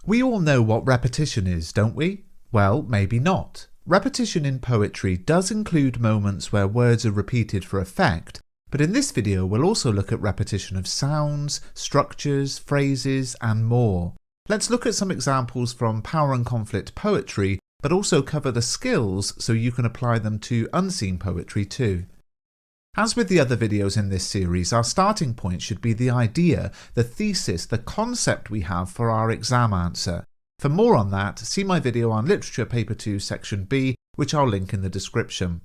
We all know what repetition is, don't we? Well, maybe not. Repetition in poetry does include moments where words are repeated for effect, but in this video we'll also look at repetition of sounds, structures, phrases, and more. Let's look at some examples from power and conflict poetry, but also cover the skills so you can apply them to unseen poetry too. As with the other videos in this series, our starting point should be the idea, the thesis, the concept we have for our exam answer. For more on that, see my video on Literature Paper 2 Section B, which I'll link in the description.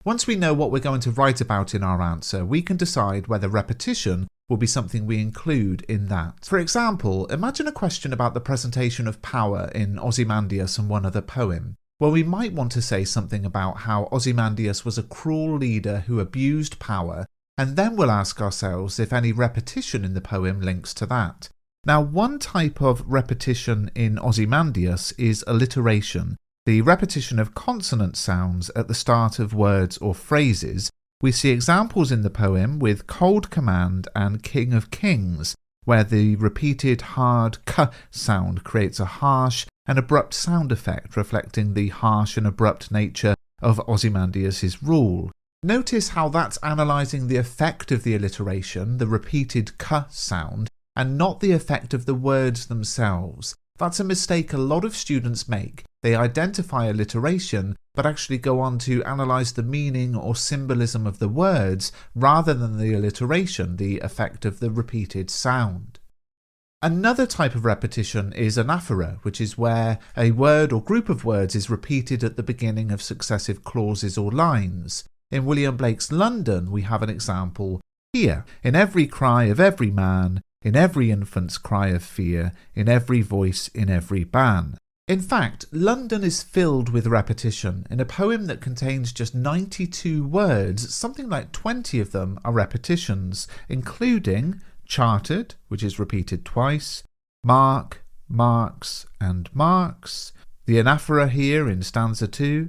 Once we know what we're going to write about in our answer, we can decide whether repetition will be something we include in that. For example, imagine a question about the presentation of power in Ozymandias and one other poem. Well, we might want to say something about how Ozymandias was a cruel leader who abused power, and then we'll ask ourselves if any repetition in the poem links to that. Now, one type of repetition in Ozymandias is alliteration, the repetition of consonant sounds at the start of words or phrases. We see examples in the poem with Cold Command and King of Kings, where the repeated hard k sound creates a harsh and abrupt sound effect reflecting the harsh and abrupt nature of Ozymandias' rule. Notice how that's analysing the effect of the alliteration, the repeated k sound, and not the effect of the words themselves. That's a mistake a lot of students make. They identify alliteration, but actually go on to analyse the meaning or symbolism of the words rather than the alliteration, the effect of the repeated sound. Another type of repetition is anaphora, which is where a word or group of words is repeated at the beginning of successive clauses or lines. In William Blake's London, we have an example here. In every cry of every man, in every infant's cry of fear, in every voice, in every ban. In fact, London is filled with repetition. In a poem that contains just 92 words, something like 20 of them are repetitions, including chartered, which is repeated twice, mark, marks, and marks. The anaphora here in stanza 2,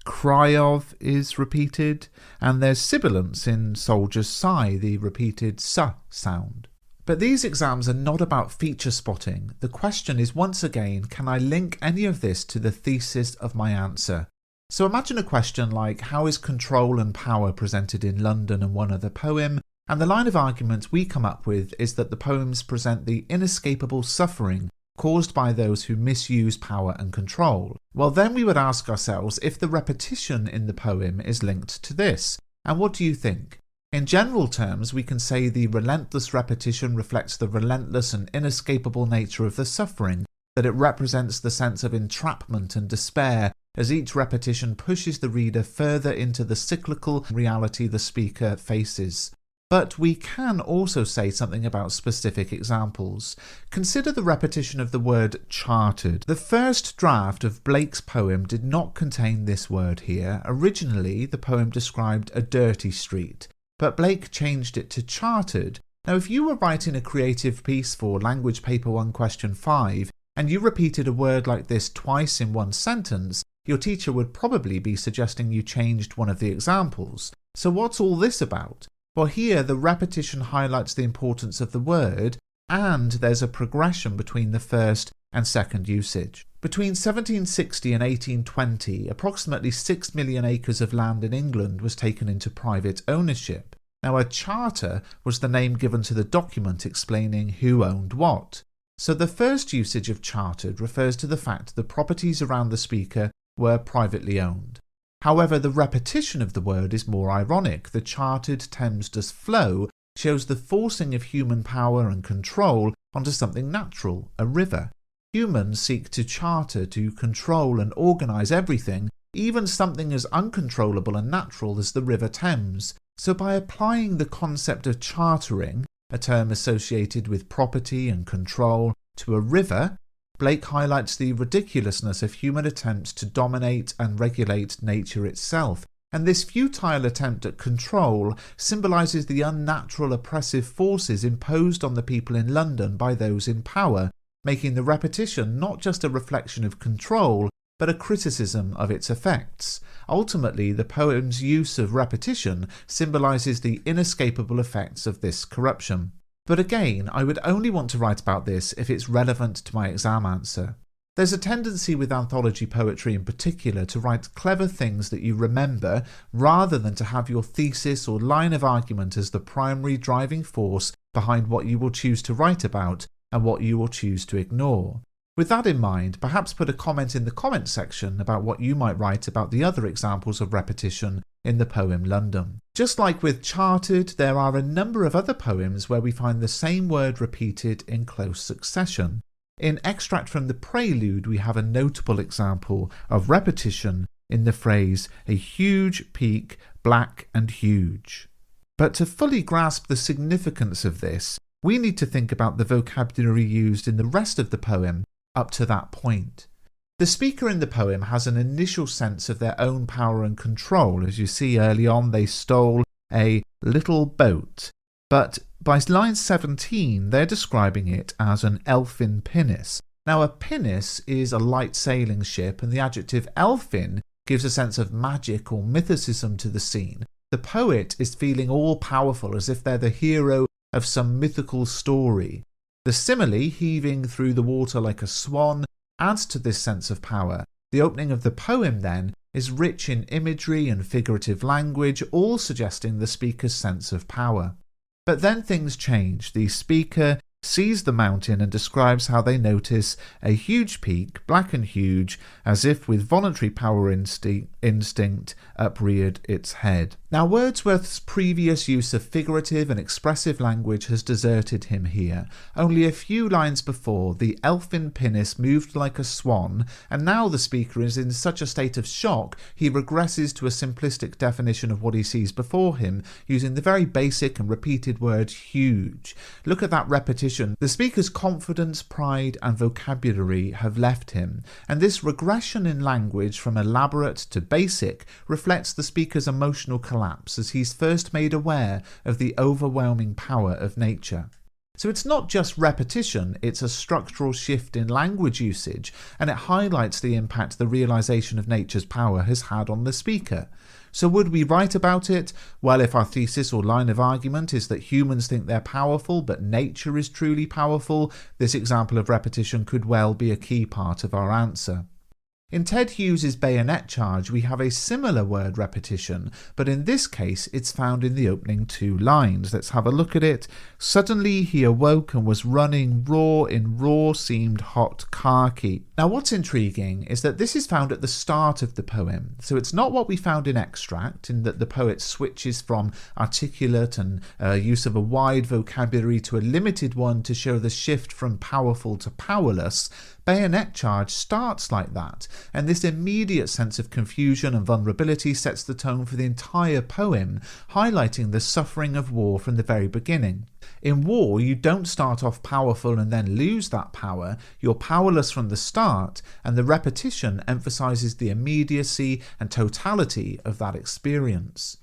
cry of is repeated, and there's sibilance in soldier's sigh, the repeated s sound. But these exams are not about feature spotting. The question is once again, can I link any of this to the thesis of my answer? So imagine a question like, how is control and power presented in London and one other poem? And the line of argument we come up with is that the poems present the inescapable suffering caused by those who misuse power and control. Well, then we would ask ourselves if the repetition in the poem is linked to this. And what do you think? In general terms, we can say the relentless repetition reflects the relentless and inescapable nature of the suffering, that it represents the sense of entrapment and despair as each repetition pushes the reader further into the cyclical reality the speaker faces. But we can also say something about specific examples. Consider the repetition of the word chartered. The first draft of Blake's poem did not contain this word here. Originally, the poem described a dirty street, but Blake changed it to chartered. Now, if you were writing a creative piece for Language Paper 1 Question 5, and you repeated a word like this twice in one sentence, your teacher would probably be suggesting you changed one of the examples. So what's all this about? Well, here the repetition highlights the importance of the word, and there's a progression between the first and second usage. Between 1760 and 1820, approximately 6 million acres of land in England was taken into private ownership. Now, a charter was the name given to the document explaining who owned what. So the first usage of chartered refers to the fact the properties around the speaker were privately owned. However, the repetition of the word is more ironic. The chartered Thames does flow shows the forcing of human power and control onto something natural, a river. Humans seek to charter, to control and organise everything, even something as uncontrollable and natural as the River Thames. So by applying the concept of chartering, a term associated with property and control, to a river, Blake highlights the ridiculousness of human attempts to dominate and regulate nature itself, and this futile attempt at control symbolises the unnatural oppressive forces imposed on the people in London by those in power, making the repetition not just a reflection of control, but a criticism of its effects. Ultimately, the poem's use of repetition symbolises the inescapable effects of this corruption. But again, I would only want to write about this if it's relevant to my exam answer. There's a tendency with anthology poetry in particular to write clever things that you remember rather than to have your thesis or line of argument as the primary driving force behind what you will choose to write about and what you will choose to ignore. With that in mind, perhaps put a comment in the comments section about what you might write about the other examples of repetition in the poem London. Just like with Chartered, there are a number of other poems where we find the same word repeated in close succession. In Extract from the Prelude, we have a notable example of repetition in the phrase, a huge peak, black and huge. But to fully grasp the significance of this, we need to think about the vocabulary used in the rest of the poem up to that point. The speaker in the poem has an initial sense of their own power and control. As you see early on, they stole a little boat. But by line 17, they're describing it as an elfin pinnace. Now, a pinnace is a light sailing ship, and the adjective elfin gives a sense of magic or mythicism to the scene. The poet is feeling all-powerful, as if they're the hero of some mythical story. The simile, heaving through the water like a swan, adds to this sense of power. The opening of the poem, then, is rich in imagery and figurative language, all suggesting the speaker's sense of power. But then things change. The speaker sees the mountain and describes how they notice a huge peak, black and huge, as if with voluntary power instinct upreared its head. Now, Wordsworth's previous use of figurative and expressive language has deserted him here. Only a few lines before, the elfin pinnace moved like a swan, and now the speaker is in such a state of shock he regresses to a simplistic definition of what he sees before him, using the very basic and repeated word huge. Look at that repetition. The speaker's confidence, pride and vocabulary have left him, and this regression in language from elaborate to basic reflects the speaker's emotional collapse as he's first made aware of the overwhelming power of nature. So it's not just repetition, it's a structural shift in language usage, and it highlights the impact the realization of nature's power has had on the speaker. So would we write about it? Well, if our thesis or line of argument is that humans think they're powerful, but nature is truly powerful, this example of repetition could well be a key part of our answer. In Ted Hughes's bayonet charge, we have a similar word repetition, but in this case it's found in the opening two lines. Let's have a look at it. Suddenly he awoke and was running raw in raw seemed hot khaki. Now what's intriguing is that this is found at the start of the poem, so it's not what we found in Extract, in that the poet switches from articulate and use of a wide vocabulary to a limited one to show the shift from powerful to powerless. Bayonet charge starts like that, and this immediate sense of confusion and vulnerability sets the tone for the entire poem, highlighting the suffering of war from the very beginning. In war, you don't start off powerful and then lose that power. You're powerless from the start, and the repetition emphasizes the immediacy and totality of that experience.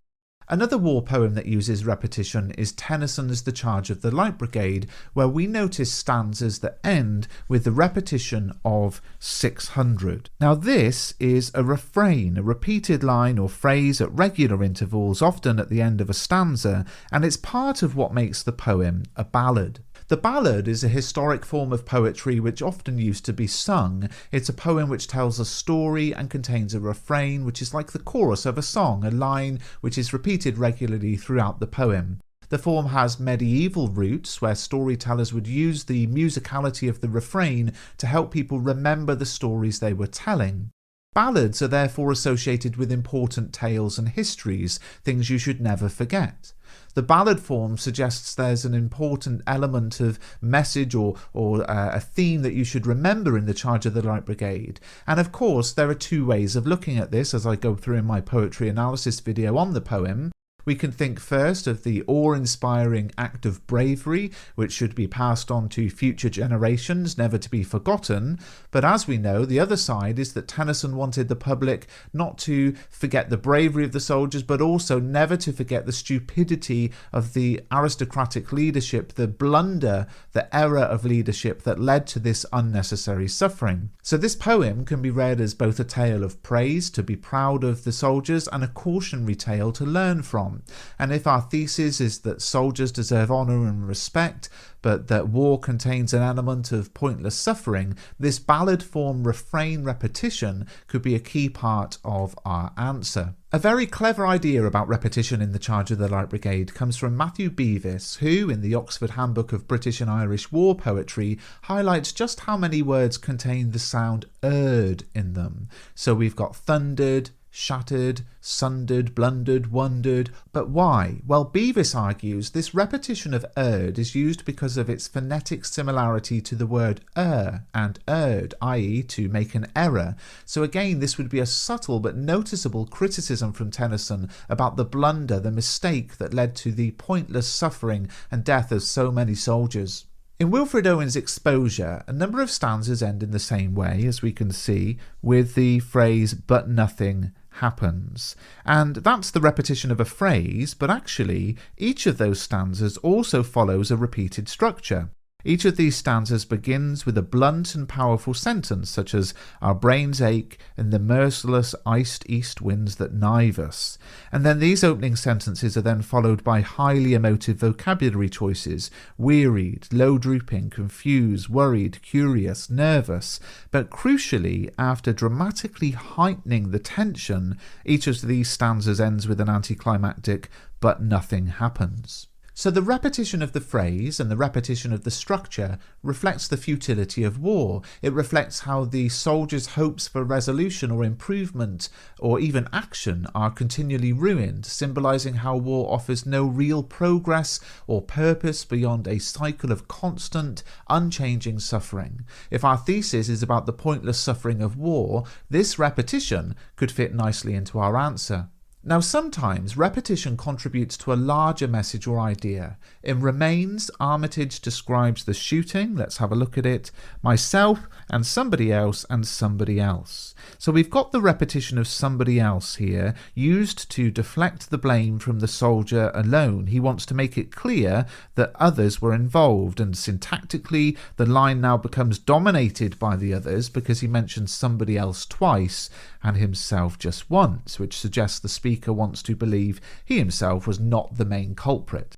Another war poem that uses repetition is Tennyson's The Charge of the Light Brigade, where we notice stanzas that end with the repetition of 600. Now this is a refrain, a repeated line or phrase at regular intervals, often at the end of a stanza, and it's part of what makes the poem a ballad. The ballad is a historic form of poetry which often used to be sung. It's a poem which tells a story and contains a refrain which is like the chorus of a song, a line which is repeated regularly throughout the poem. The form has medieval roots, where storytellers would use the musicality of the refrain to help people remember the stories they were telling. Ballads are therefore associated with important tales and histories, things you should never forget. The ballad form suggests there's an important element of message or a theme that you should remember in The Charge of the Light Brigade. And of course, there are two ways of looking at this as I go through in my poetry analysis video on the poem. We can think first of the awe-inspiring act of bravery, which should be passed on to future generations, never to be forgotten. But as we know, the other side is that Tennyson wanted the public not to forget the bravery of the soldiers, but also never to forget the stupidity of the aristocratic leadership, the blunder, the error of leadership that led to this unnecessary suffering. So this poem can be read as both a tale of praise, to be proud of the soldiers, and a cautionary tale to learn from. different. And if our thesis is that soldiers deserve honour and respect, but that war contains an element of pointless suffering, this ballad form refrain repetition could be a key part of our answer. A very clever idea about repetition in the Charge of the Light Brigade comes from Matthew Beavis, who, in the Oxford Handbook of British and Irish War Poetry, highlights just how many words contain the sound "erd" in them. So we've got thundered, shattered, sundered, blundered, wondered. But why? Well, Beavis argues this repetition of "erd" is used because of its phonetic similarity to the word and "erd", i.e. to make an error. So again, this would be a subtle but noticeable criticism from Tennyson about the blunder, the mistake that led to the pointless suffering and death of so many soldiers. In Wilfred Owen's Exposure, a number of stanzas end in the same way, as we can see, with the phrase "but nothing happens." And that's the repetition of a phrase, but actually each of those stanzas also follows a repeated structure. Each of these stanzas begins with a blunt and powerful sentence such as "our brains ache in the merciless iced east winds that knive us." And then these opening sentences are then followed by highly emotive vocabulary choices: wearied, low drooping, confused, worried, curious, nervous. But crucially, after dramatically heightening the tension, each of these stanzas ends with an anticlimactic "but nothing happens." So the repetition of the phrase and the repetition of the structure reflects the futility of war. It reflects how the soldiers' hopes for resolution or improvement or even action are continually ruined, symbolising how war offers no real progress or purpose beyond a cycle of constant, unchanging suffering. If our thesis is about the pointless suffering of war, this repetition could fit nicely into our answer. Now, sometimes repetition contributes to a larger message or idea. In Remains, Armitage describes the shooting, let's have a look at it, myself and somebody else and somebody else. So we've got the repetition of somebody else here, used to deflect the blame from the soldier alone. He wants to make it clear that others were involved, and syntactically the line now becomes dominated by the others because he mentions somebody else twice and himself just once, which suggests the speaker wants to believe he himself was not the main culprit.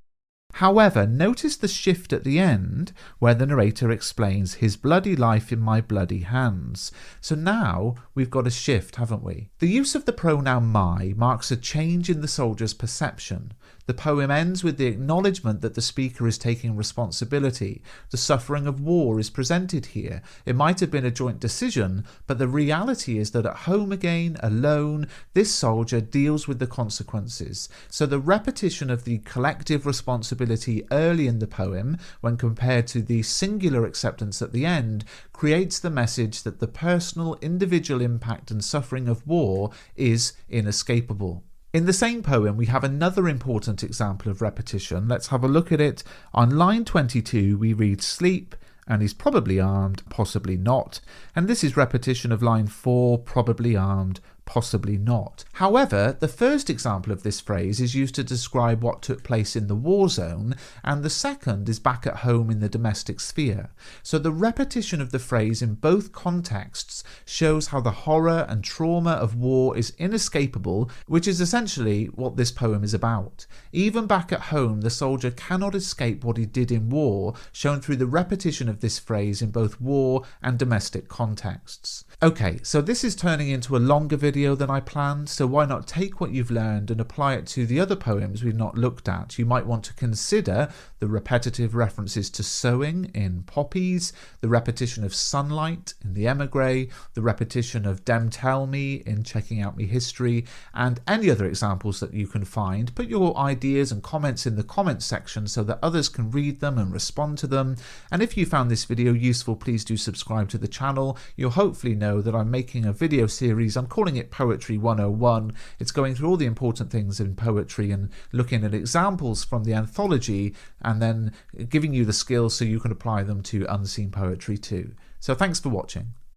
However, notice the shift at the end where the narrator explains his bloody life in my bloody hands. So now we've got a shift, haven't we? The use of the pronoun my marks a change in the soldier's perception. The poem ends with the acknowledgement that the speaker is taking responsibility. The suffering of war is presented here. It might have been a joint decision, but the reality is that at home again, alone, this soldier deals with the consequences. So the repetition of the collective responsibility early in the poem, when compared to the singular acceptance at the end, creates the message that the personal, individual impact and suffering of war is inescapable. In the same poem, we have another important example of repetition. Let's have a look at it. On line 22, we read "sleep," and he's probably armed, possibly not. And this is repetition of line 4, probably armed, possibly not. However, the first example of this phrase is used to describe what took place in the war zone, and the second is back at home in the domestic sphere. So the repetition of the phrase in both contexts shows how the horror and trauma of war is inescapable, which is essentially what this poem is about. Even back at home, the soldier cannot escape what he did in war, shown through the repetition of this phrase in both war and domestic contexts. Okay, so this is turning into a longer video than I planned, so why not take what you've learned and apply it to the other poems we've not looked at. You might want to consider the repetitive references to sowing in Poppies, the repetition of sunlight in the Emigre, the repetition of Dem Tell Me in Checking Out Me History, and any other examples that you can find. Put your ideas and comments in the comments section so that others can read them and respond to them. And if you found this video useful, please do subscribe to the channel. You'll hopefully know that I'm making a video series. I'm calling it Poetry 101. It's going through all the important things in poetry and looking at examples from the anthology and then giving you the skills so you can apply them to unseen poetry too. So thanks for watching.